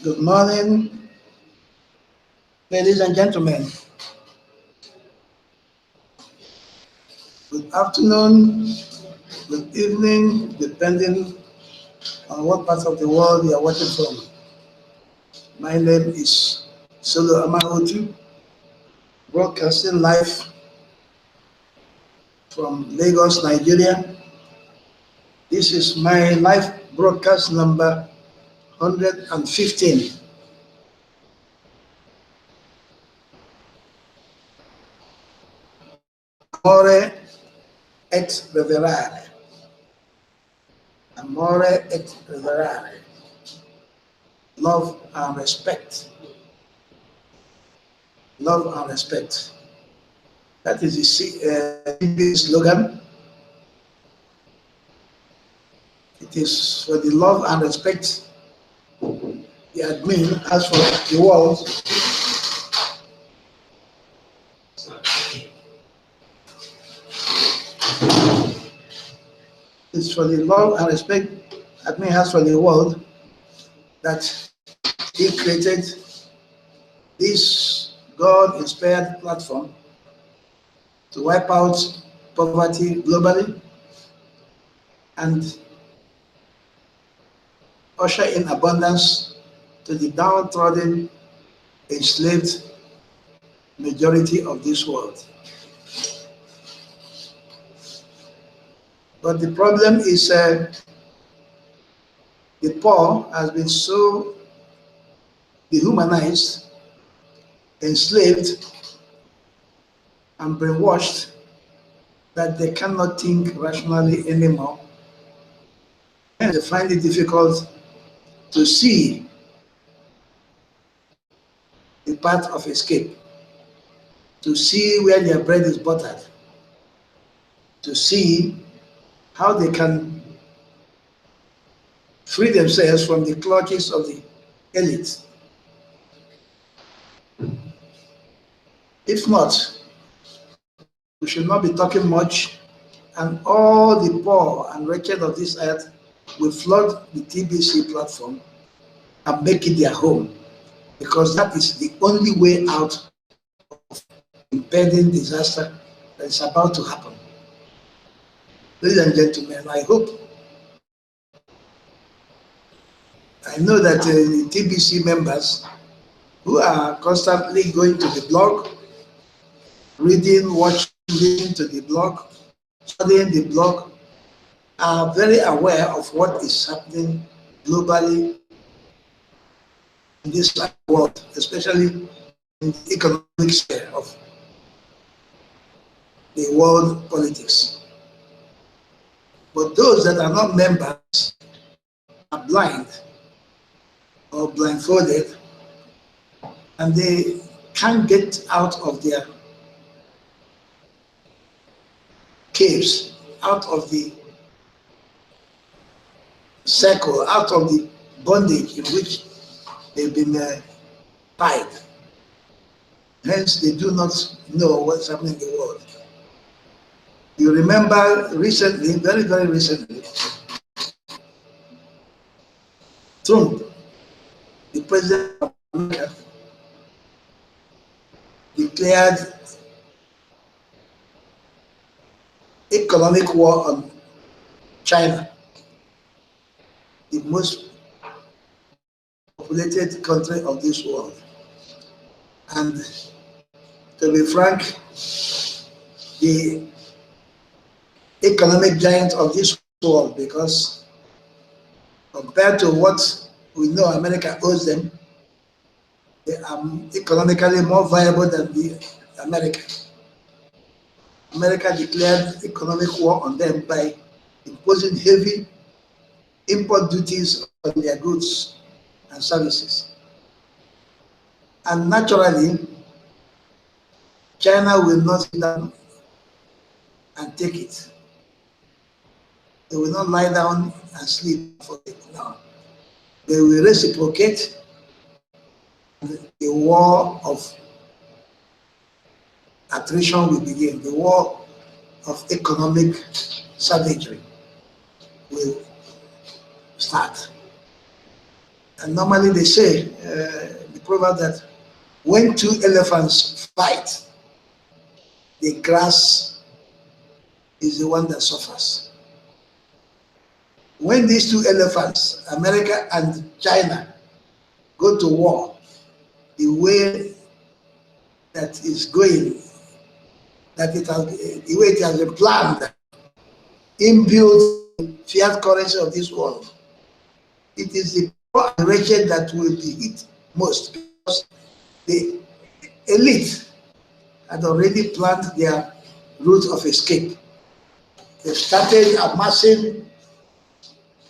Good morning, ladies and gentlemen. Good afternoon, good evening, depending on what part of the world you are watching from. My name is Solo.amahaotu, broadcasting live from Lagos, Nigeria. This is my live broadcast number 115. Amore et reverare. Amore et reverare. Love and respect. Love and respect. That is the Tbc slogan. It is for the love and respect the admin has for the world. It's for the love and respect admin has for the world that he created this God-inspired platform to wipe out poverty globally and usher in abundance to the downtrodden, enslaved majority of this world. But the problem is the poor has been so dehumanized, enslaved, and brainwashed that they cannot think rationally anymore. And they find it difficult to see the path of escape, to see where their bread is buttered, to see how they can free themselves from the clutches of the elite. If not, we should not be talking much, and all the poor and wretched of this earth will flood the Tbc platform and make it their home, because that is the only way out of impending disaster that is about to happen. Ladies and gentlemen, I know that the Tbc members who are constantly going to the blog, reading, watching, listening to the blog, studying the blog, are very aware of what is happening globally in this world, especially in the economic sphere of the world politics. But those that are not members are blind or blindfolded, and they can't get out of their caves, out of the circle, out of the bondage in which they've been tied. Hence, they do not know what's happening in the world. You remember recently, very, very recently, Trump, the president of America, declared economic war on China, the most populated country of this world. And to be frank, the economic giant of this world, because compared to what we know America owes them, they are economically more viable than America. America declared economic war on them by imposing heavy import duties on their goods and services. And naturally, China will not sit down and take it. They will not lie down and sleep for it now. They will reciprocate. The war of attrition will begin. The war of economic savagery will start. And normally they say, the proverb that when two elephants fight, the grass is the one that suffers. When these two elephants, America and China, go to war, the way that is going, the way it has been planned, inbuilt fiat currency of this world, it is the poor and wretched that will be hit most, because the elite had already planned their route of escape. They started amassing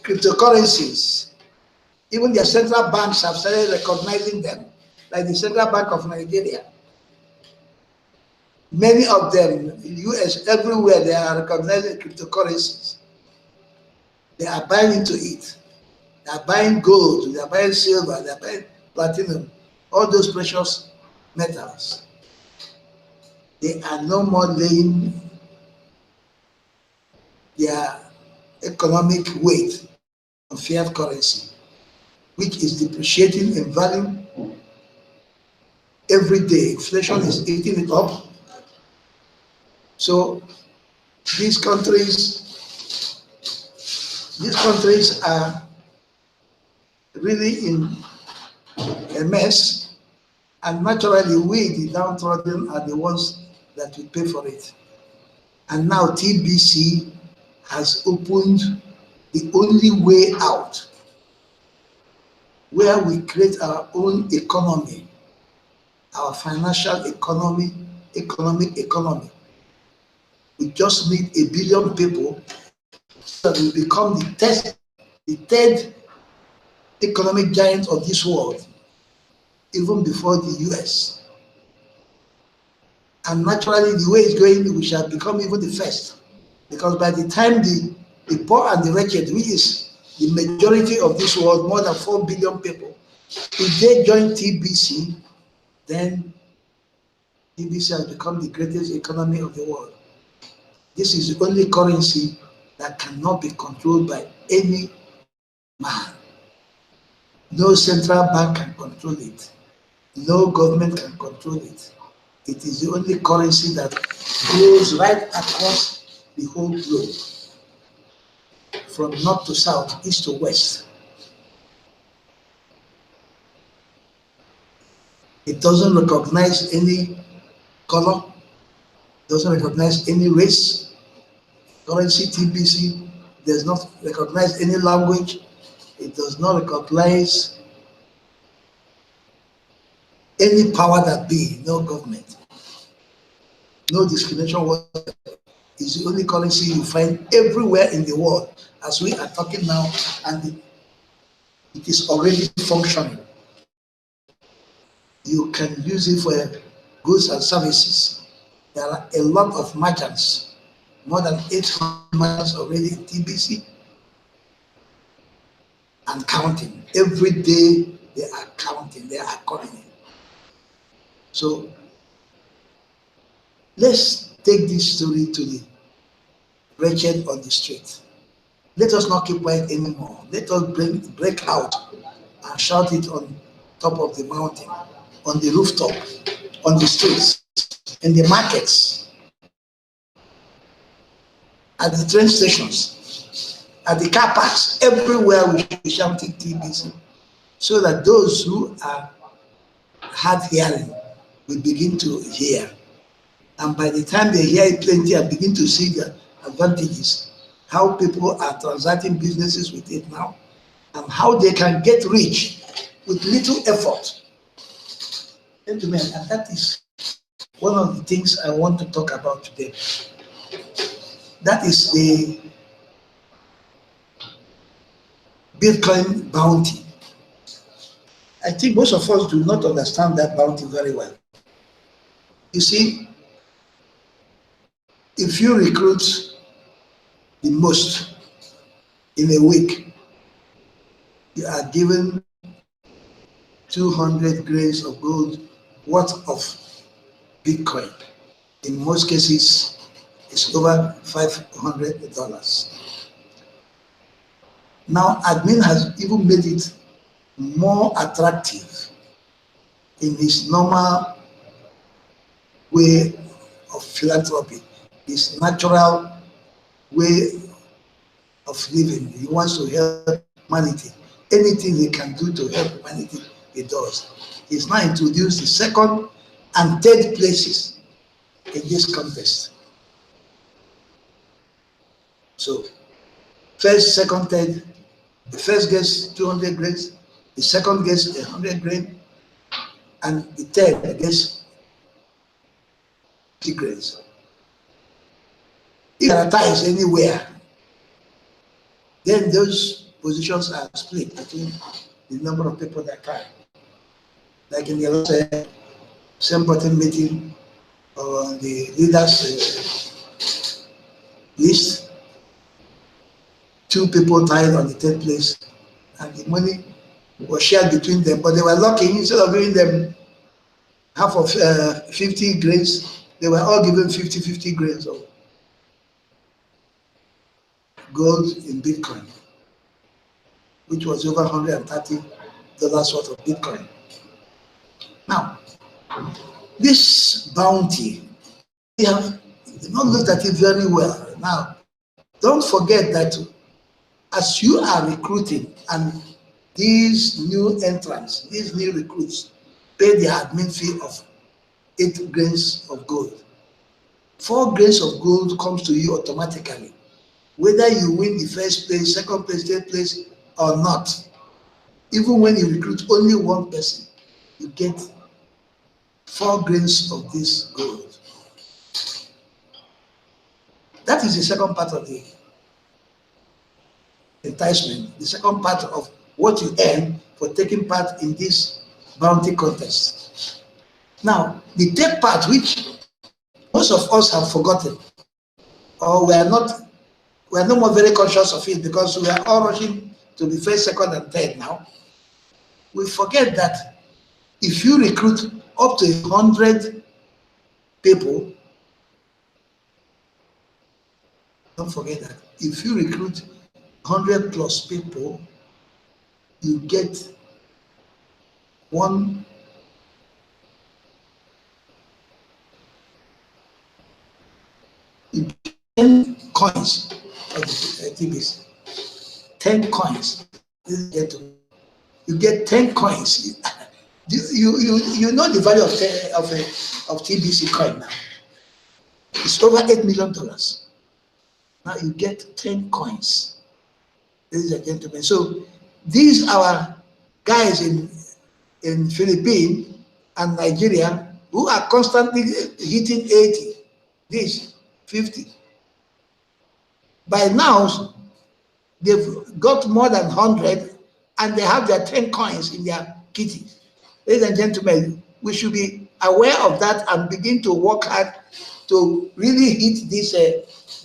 cryptocurrencies. Even their central banks have started recognizing them, like the Central Bank of Nigeria. Many of them, in the US, everywhere, they are recognizing cryptocurrencies. They are buying into it. They are buying gold, they are buying silver, they are buying platinum, all those precious metals. They are no more laying their economic weight on fiat currency, which is depreciating in value every day. Inflation is eating it up. So these countries are really in a mess, and naturally we, the downtrodden, are the ones that will pay for it. And now TBC has opened the only way out, where we create our own economy, our financial economy, economic economy. We just need 1 billion people so that we become the third economic giant of this world, even before the US. And naturally, the way it's going, we shall become even the first. Because by the time the poor and the wretched, which is the majority of this world, more than 4 billion people, if they join TBC, then TBC has become the greatest economy of the world. This is the only currency that cannot be controlled by any man. No central bank can control it. No government can control it. It is the only currency that goes right across the whole globe, from north to south, east to west. It doesn't recognize any color, doesn't recognize any race. Currency TBC does not recognize any language. It does not recognize any power that be, no government, no discrimination whatsoever. It's the only currency you find everywhere in the world as we are talking now, and it is already functioning. You can use it for goods and services. There are a lot of merchants, more than 800 merchants already in TBC, and counting. Every day they are counting, they are calling in. So let's take this story to the wretched on the street. Let us not keep quiet anymore. Let us break out and shout it on top of the mountain, on the rooftop, on the streets, in the markets, at the train stations, at the car parks, everywhere we should be shouting TBC, so that those who are hard hearing will begin to hear. And by the time they hear it plenty and begin to see the advantages, how people are transacting businesses with it now, and how they can get rich with little effort. Gentlemen, and that is one of the things I want to talk about today. That is the Bitcoin bounty. I think most of us do not understand that bounty very well. You see, if you recruit the most in a week, you are given 200 grains of gold worth of Bitcoin. In most cases, it's over $500. Now, admin has even made it more attractive in his normal way of philanthropy, his natural way of living. He wants to help humanity. Anything he can do to help humanity, he does. He's now introduced the second and third places in this contest. So, first, second, third, the first gets 200 grains, the second gets 100 grains, and the third gets 50 grains. If there are ties anywhere, then those positions are split between the number of people that tie. Like in the last same button meeting or the leaders list, 2 people tied on the third place, and the money was shared between them. But they were lucky, instead of giving them half of 50 grains, they were all given 50 grains of gold in Bitcoin, which was over $130 worth of Bitcoin. Now, this bounty, we have not looked at it very well. Now, don't forget that as you are recruiting and these new entrants, these new recruits, pay the admin fee of 8 grains of gold. 4 grains of gold comes to you automatically, whether you win the first place, second place, third place, or not. Even when you recruit only one person, you get 4 grains of this gold. That is the second part of the enticement, the second part of what you earn for taking part in this bounty contest. Now, the third part, which most of us have forgotten, or we are no more very conscious of it because we are all rushing to the first, second, and third now. We forget that if you recruit up to 100 people, don't forget that if you recruit 100 plus people, you get 10 coins of the Tbc. 10 coins. You get 10 coins. You know the value of Tbc coin now. It's over $8 million. Now you get 10 coins, ladies and gentlemen. So these are guys in Philippines and Nigeria who are constantly hitting 80, this 50. By now, they've got more than 100 and they have their 10 coins in their kitty. Ladies and gentlemen, we should be aware of that and begin to work hard to really hit this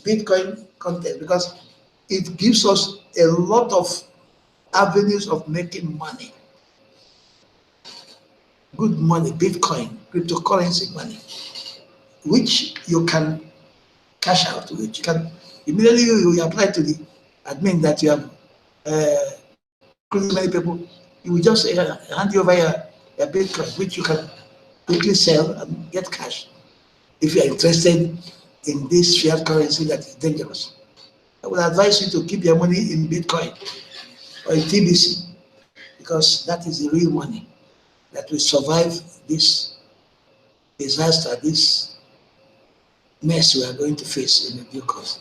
Bitcoin content, because it gives us a lot of avenues of making money. Good money, Bitcoin, cryptocurrency money, which you can cash out, which you can immediately you apply to the admin that you have many people, you will just hand you over your Bitcoin, which you can quickly sell and get cash if you are interested in this fiat currency that is dangerous. I would advise you to keep your money in Bitcoin or in TBC, because that is the real money that will survive this disaster, this mess we are going to face in the due course.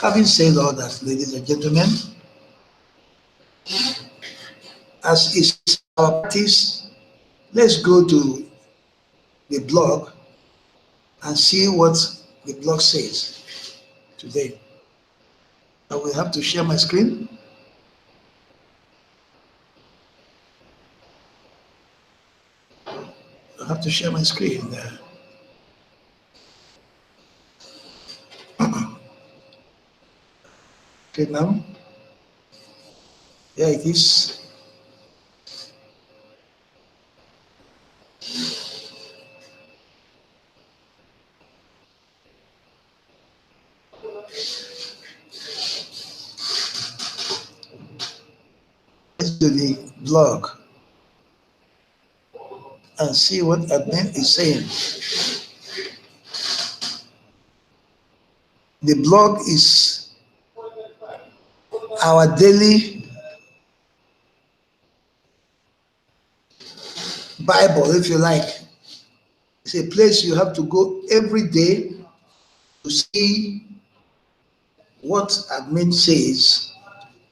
Having said all that, ladies and gentlemen, as is our practice, let's go to the blog and see what the blog says today. I will have to share my screen. I have to share my screen there. Okay, now, yeah, it is. to the blog and see what admin is saying. The blog is our daily Bible, if you like. It's a place you have to go every day to see what admin says,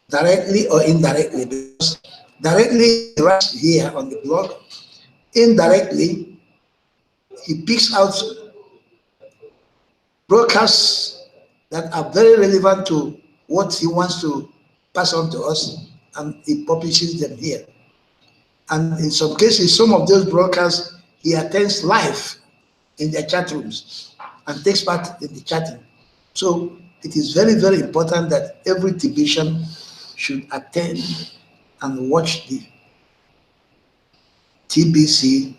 directly or indirectly. Because directly he writes here on the blog, indirectly he picks out broadcasts that are very relevant to what he wants to pass on to us, and he publishes them here. And in some cases, some of those broadcasts he attends live in their chat rooms and takes part in the chatting. So it is very, very important that every Tbcien should attend and watch the TBC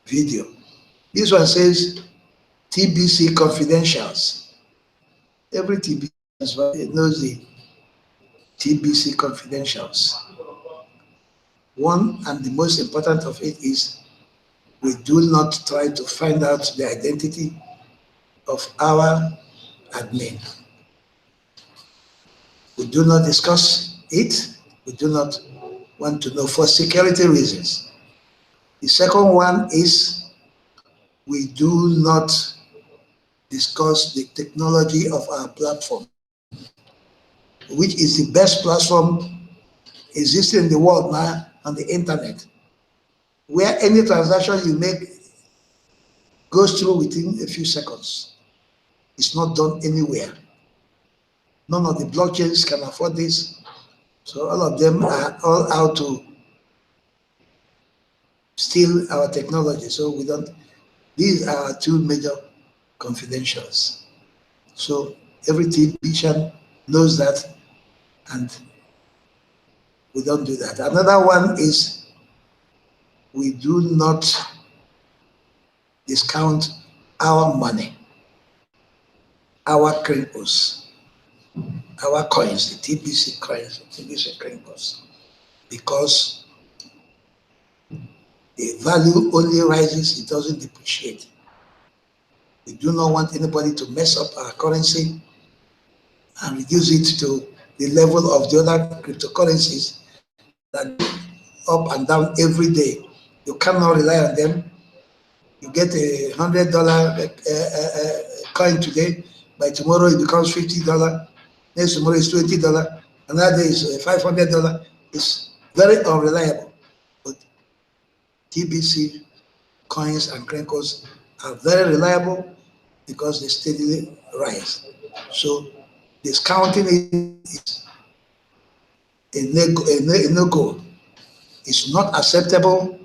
video. This one says TBC Confidentials. Every TBC knows the TBC Confidentials. One and the most important of it is we do not try to find out the identity of our admin. We do not discuss it. We do not want to know for security reasons. The second one is we do not discuss the technology of our platform, which is the best platform existing in the world now on the internet, where any transaction you make goes through within a few seconds. It's not done anywhere. None of the blockchains can afford this. So all of them are all out to steal our technology. So we don't, these are our two major confidentials. So every Tbcien knows that, and we don't do that. Another one is we do not discount our money, our crimpos, our coins, the Tbc coins, the Tbc crimpos, because the value only rises, it doesn't depreciate. We do not want anybody to mess up our currency and reduce it to the level of the other cryptocurrencies that go up and down every day. You cannot rely on them. You get a $100 coin today, by tomorrow it becomes $50, next tomorrow is $20, another day is $500. It's very unreliable. But TBC coins and crinkles are very reliable because they steadily rise. So discounting it is a no-go. It's not acceptable,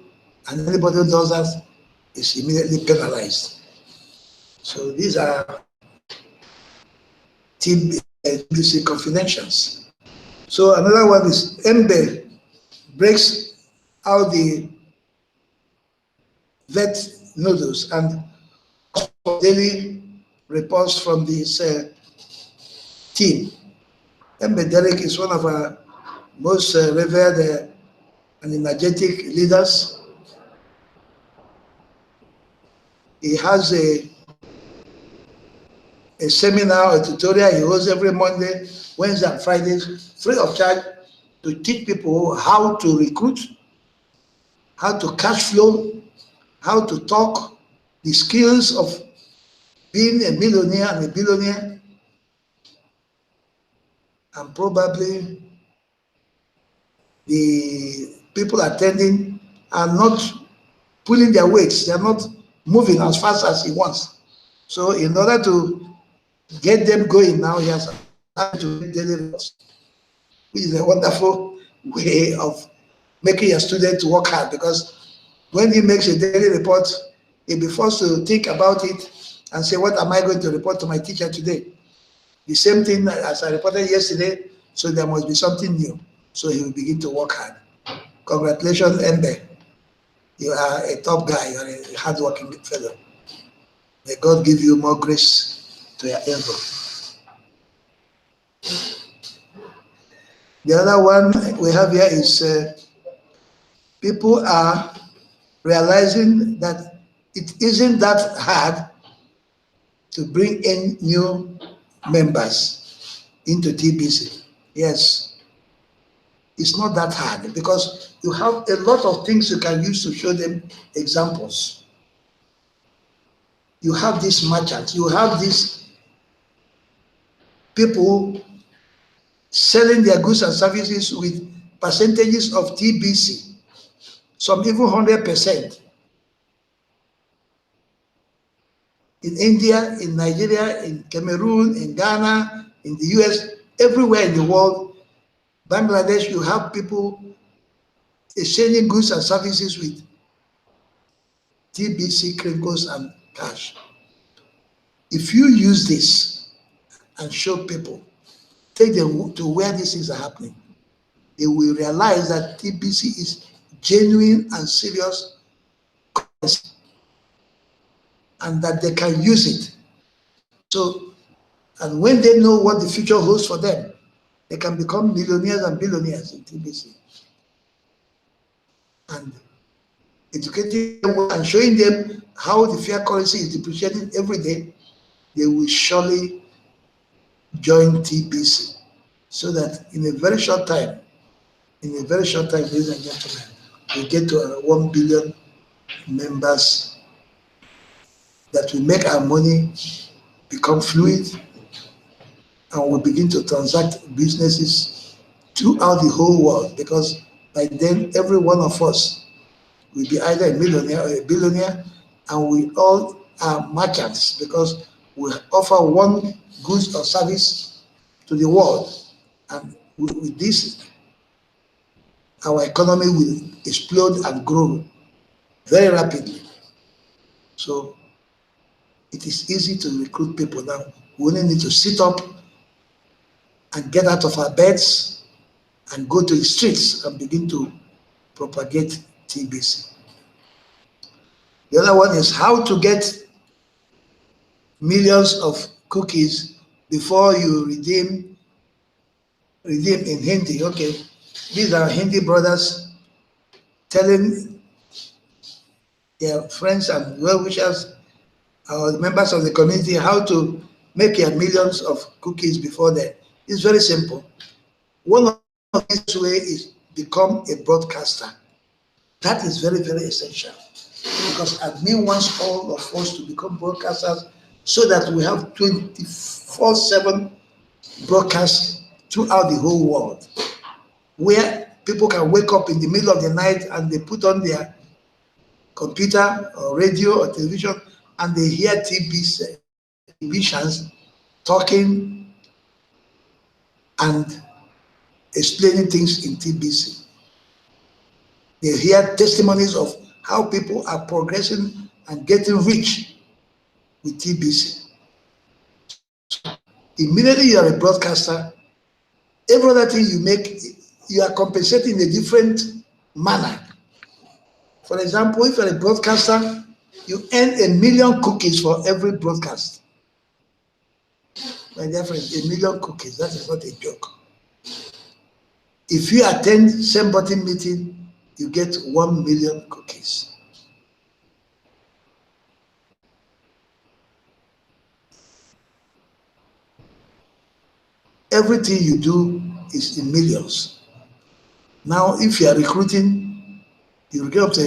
and anybody who does that is immediately penalized. So these are TBC confidentials. So another one is MBE breaks out the vet noodles and daily reports from this team. MBE Derek is one of our most revered and energetic leaders. He has a seminar, a tutorial he holds every Monday, Wednesday, and Fridays, free of charge, to teach people how to recruit, how to cash flow, how to talk, the skills of being a millionaire and a billionaire, and probably the people attending are not pulling their weights, they are not moving as fast as he wants. So in order to get them going now, he has to get daily reports, which is a wonderful way of making a student work hard, because when he makes a daily report, he'll be forced to think about it and say, what am I going to report to my teacher today? The same thing as I reported yesterday, so there must be something new. So he will begin to work hard. Congratulations, MBE. You are a top guy, you are a hardworking fellow. May God give you more grace to your elbow. The other one we have here is people are realizing that it isn't that hard to bring in new members into TBC. Yes, it's not that hard because you have a lot of things you can use to show them examples. You have these merchants, you have these people selling their goods and services with percentages of TBC, some even 100%. In India, in Nigeria, in Cameroon, in Ghana, in the US, everywhere in the world, Bangladesh, you have people exchanging goods and services with TBC, crinkles, and cash. If you use this and show people, take them to where these things are happening, they will realize that TBC is genuine and serious and that they can use it. So, and when they know what the future holds for them, they can become millionaires and billionaires in TBC. And educating them and showing them how the fiat currency is depreciating every day, they will surely join TBC. So that in a very short time, ladies and gentlemen, we get to 1 billion members, that will make our money become fluid, and we begin to transact businesses throughout the whole world, because by then every one of us will be either a millionaire or a billionaire, and we all are merchants because we offer one goods or service to the world, and with this our economy will explode and grow very rapidly. So it is easy to recruit people now. We only need to sit up and get out of our beds and go to the streets and begin to propagate TBC. The other one is how to get millions of cookies before you redeem in Hindi. Okay, these are Hindi brothers telling their friends and well-wishers or members of the community how to make your millions of cookies before then. It's very simple. One of these ways is become a broadcaster. That is very, very essential, because admin wants all of us to become broadcasters so that we have 24/7 broadcasts throughout the whole world, where people can wake up in the middle of the night and they put on their computer or radio or television and they hear TVs talking and explaining things in TBC. They hear testimonies of how people are progressing and getting rich with TBC. Immediately you are a broadcaster, every other thing you make, you are compensating in a different manner. For example, if you're a broadcaster, you earn 1 million cookies for every broadcast. My dear friend, 1 million cookies, that is not a joke. If you attend same button meeting, you get 1 million cookies. Everything you do is in millions. Now, if you are recruiting, you get up to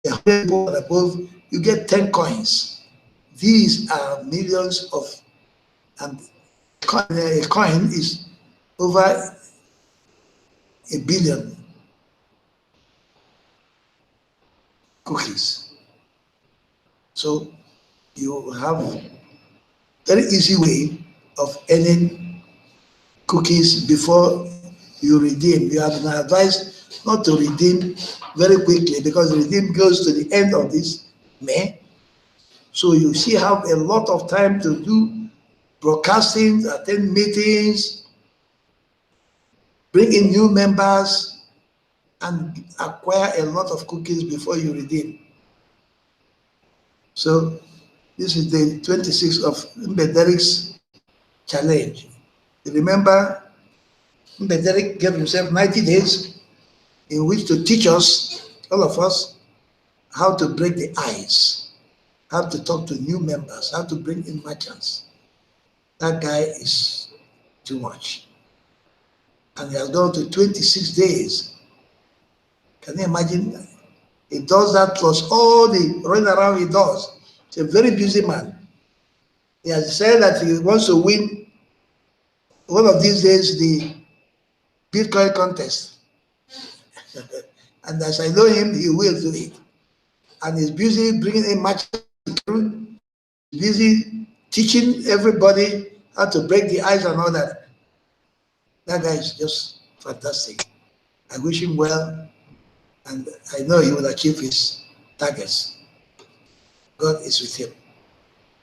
100 people and above, you get 10 coins. These are millions of, and a coin is over 1 billion cookies. So you have a very easy way of earning cookies before you redeem. You have been advised not to redeem very quickly, because the redeem goes to the end of this May. So you still have a lot of time to do broadcasting, attend meetings, bring in new members, and acquire a lot of cookies before you redeem. So this is the 26th of Mbederic's challenge. Remember, But Derek gave himself 90 days in which to teach us, all of us, how to break the ice, how to talk to new members, how to bring in merchants. That guy is too much. And he has gone to 26 days. Can you imagine? He does that plus all the running around he does. He's a very busy man. He has said that he wants to win one of these days the Bitcoin contest. And as I know him, he will do it. And he's busy bringing in merchants, busy teaching everybody how to break the ice and all that. That guy is just fantastic. I wish him well, and I know he will achieve his targets. God is with him.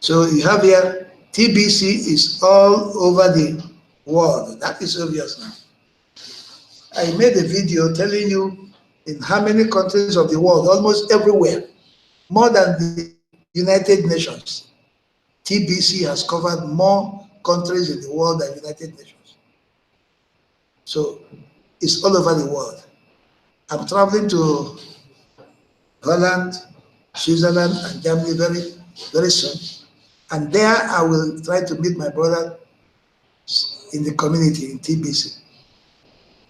So you have here, TBC is all over the world. That is obvious now. I made a video telling you in how many countries of the world, almost everywhere, more than the United Nations. TBC has covered more countries in the world than United Nations. So it's all over the world. I'm traveling to Holland, Switzerland, and Germany very, very soon. And there I will try to meet my brother in the community in TBC.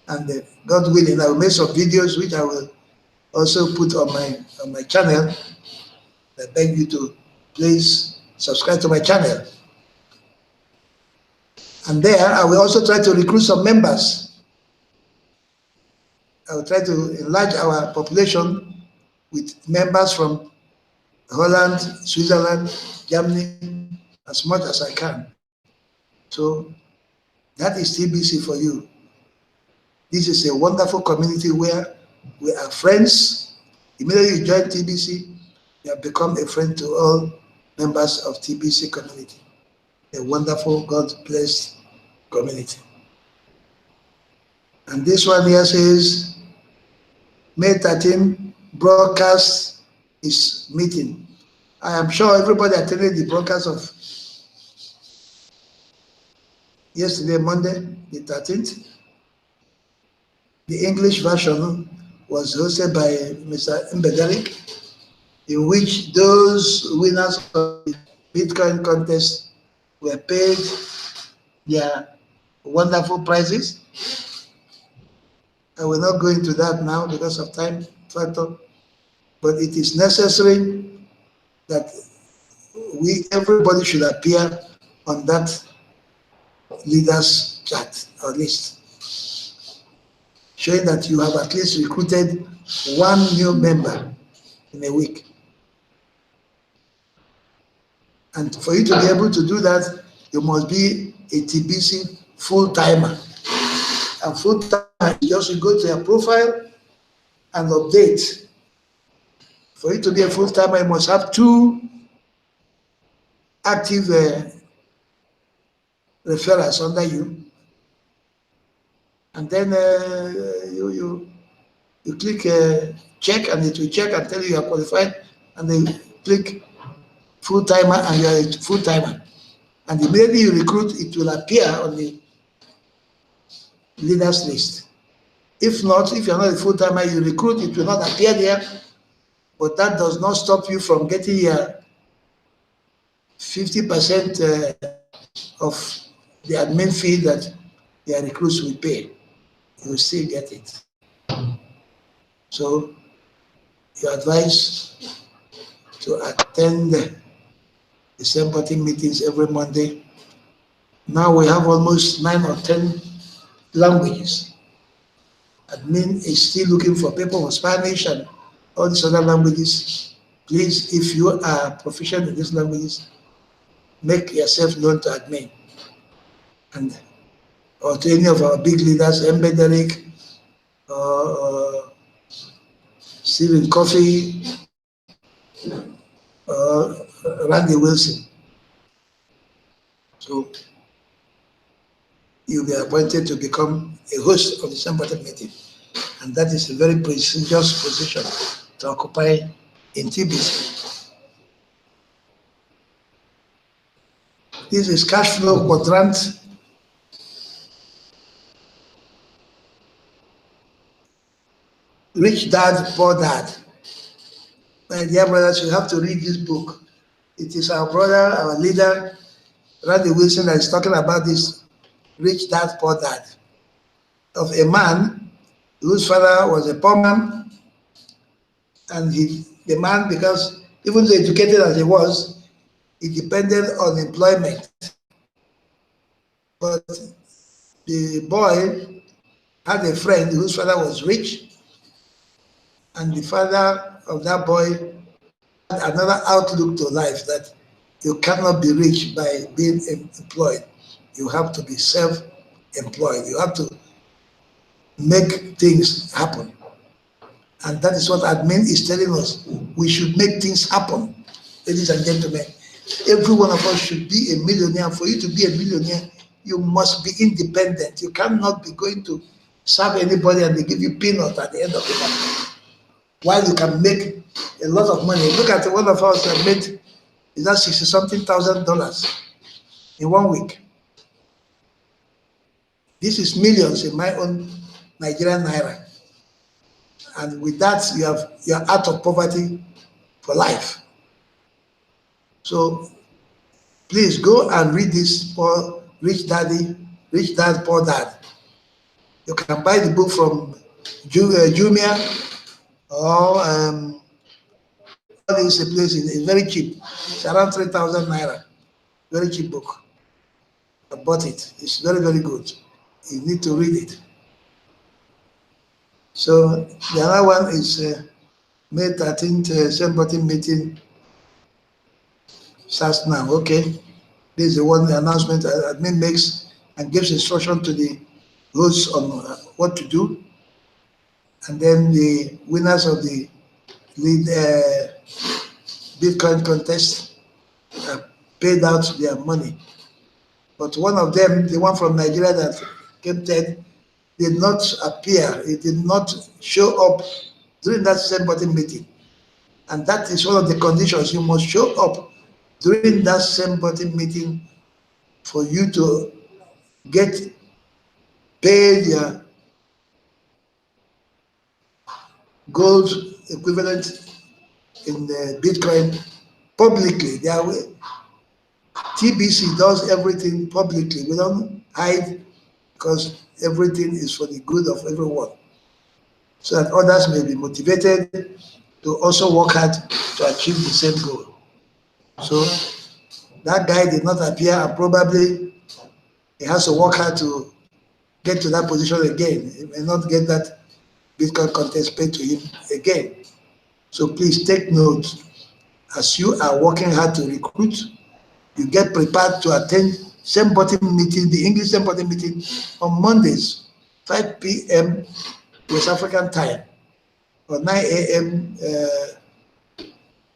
And God willing, I will make some videos which I will also put on my channel. I beg you to please subscribe to my channel. And there I will also try to recruit some members. I will try to enlarge our population with members from Holland, Switzerland, Germany, as much as I can. So that is TBC for you. This is a wonderful community where we are friends. Immediately you join TBC, you have become a friend to all members of TBC community. A wonderful, God-blessed community. And this one here says, May 13 broadcast is meeting. I am sure everybody attended the broadcast of yesterday, Monday, the 13th. The English version was hosted by Mr. Mbederik, in which those winners of the Bitcoin contest were paid their wonderful prizes. I will not go into that now because of time factor, but it is necessary that everybody should appear on that leaders chat or list, showing that you have at least recruited one new member in a week. And for you to be able to do that, you must be a TBC full-timer. And full-timer, you just go to your profile and update. For you to be a full-timer, you must have 2 active referrals under you. And then you click check, and it will check and tell you are qualified, and then you click full-timer, and you are a full-timer. And immediately you recruit, it will appear on the leaders list. If not, if you're not a full-timer, you recruit, it will not appear there, but that does not stop you from getting your 50% of the admin fee that your recruits will pay. You will still get it. So you're advised to attend the same meetings every Monday. Now we have almost 9 or 10 languages. Admin is still looking for people for Spanish and all these other languages. Please, if you are proficient in these languages, make yourself known to admin, and or to any of our big leaders, Mbederik, or Stephen Coffey, or Randy Wilson. So you'll be appointed to become a host of the same meeting. And that is a very prestigious position to occupy in TBC. This is cash flow quadrant. Rich Dad, Poor Dad. My dear brothers, you have to read this book. It is our brother, our leader, Randy Wilson, that is talking about this Rich Dad, Poor Dad, of a man whose father was a poor man, and the man, because even though educated as he was, he depended on employment. But the boy had a friend whose father was rich, and the father of that boy had another outlook to life, that you cannot be rich by being employed. You have to be self-employed. You have to make things happen. And that is what admin is telling us. We should make things happen, ladies and gentlemen. Every one of us should be a millionaire. For you to be a millionaire, you must be independent. You cannot be going to serve anybody and they give you peanuts at the end of the month, while you can make a lot of money. Look at one of us that made, is that $60-something thousand in 1 week. This is millions in my own Nigerian naira. And with that, you're out of poverty for life. So please go and read this for Rich Dad, Poor Dad. You can buy the book from Jumia or all these places. It's very cheap. It's around 3,000 naira. Very cheap book. I bought it. It's very, very good. You need to read it. So the other one is May 13th, same button meeting starts now. Okay. This is the one, the announcement admin makes and gives instruction to the hosts on what to do. And then the winners of the lead Bitcoin contest paid out their money. But one of them, the one from Nigeria that came third, did not appear. It did not show up during that same button meeting. And that is one of the conditions. You must show up during that same button meeting for you to get paid your gold equivalent in the Bitcoin publicly. TBC does everything publicly. We don't hide, because everything is for the good of everyone, so that others may be motivated to also work hard to achieve the same goal. So that guy did not appear, and probably he has to work hard to get to that position again. He may not get that Bitcoin contest paid to him again. So please take note. As you are working hard to recruit, you get prepared to attend same button meeting, the English same button meeting on Mondays, 5 p.m. West African time, or 9 a.m.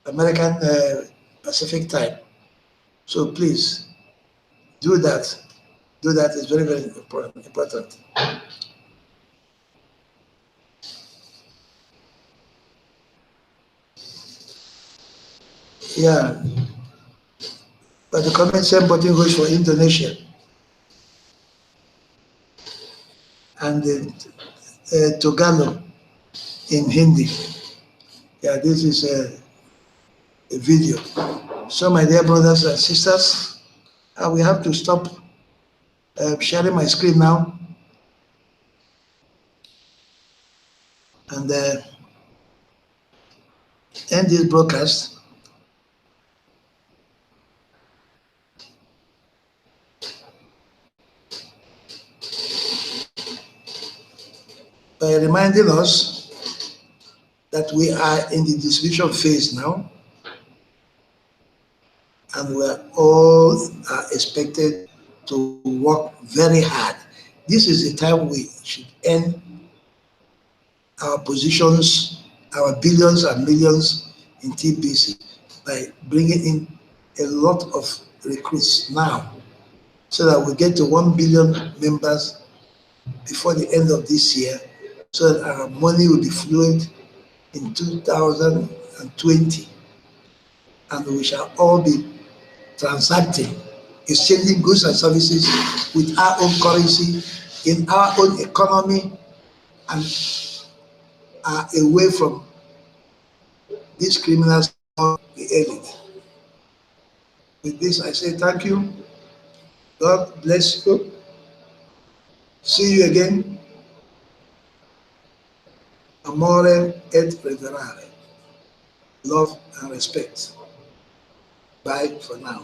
American Pacific time. So please do that. Do that. It's very, very important. Yeah. But the comment same button goes for Indonesia and Tagalog in Hindi. Yeah, this is a video. So my dear brothers and sisters, we have to stop sharing my screen now and end this broadcast. By reminding us that we are in the distribution phase now, and we are all expected to work very hard. This is the time we should end our positions, our billions and millions in TBC, by bringing in a lot of recruits now, so that we get to 1 billion members before the end of this year, so that our money will be fluent in 2020, and we shall all be transacting, exchanging goods and services with our own currency, in our own economy, and are away from these criminals called the elite. With this, I say thank you. God bless you. See you again. Amore et reverare. Love and respect. Bye for now.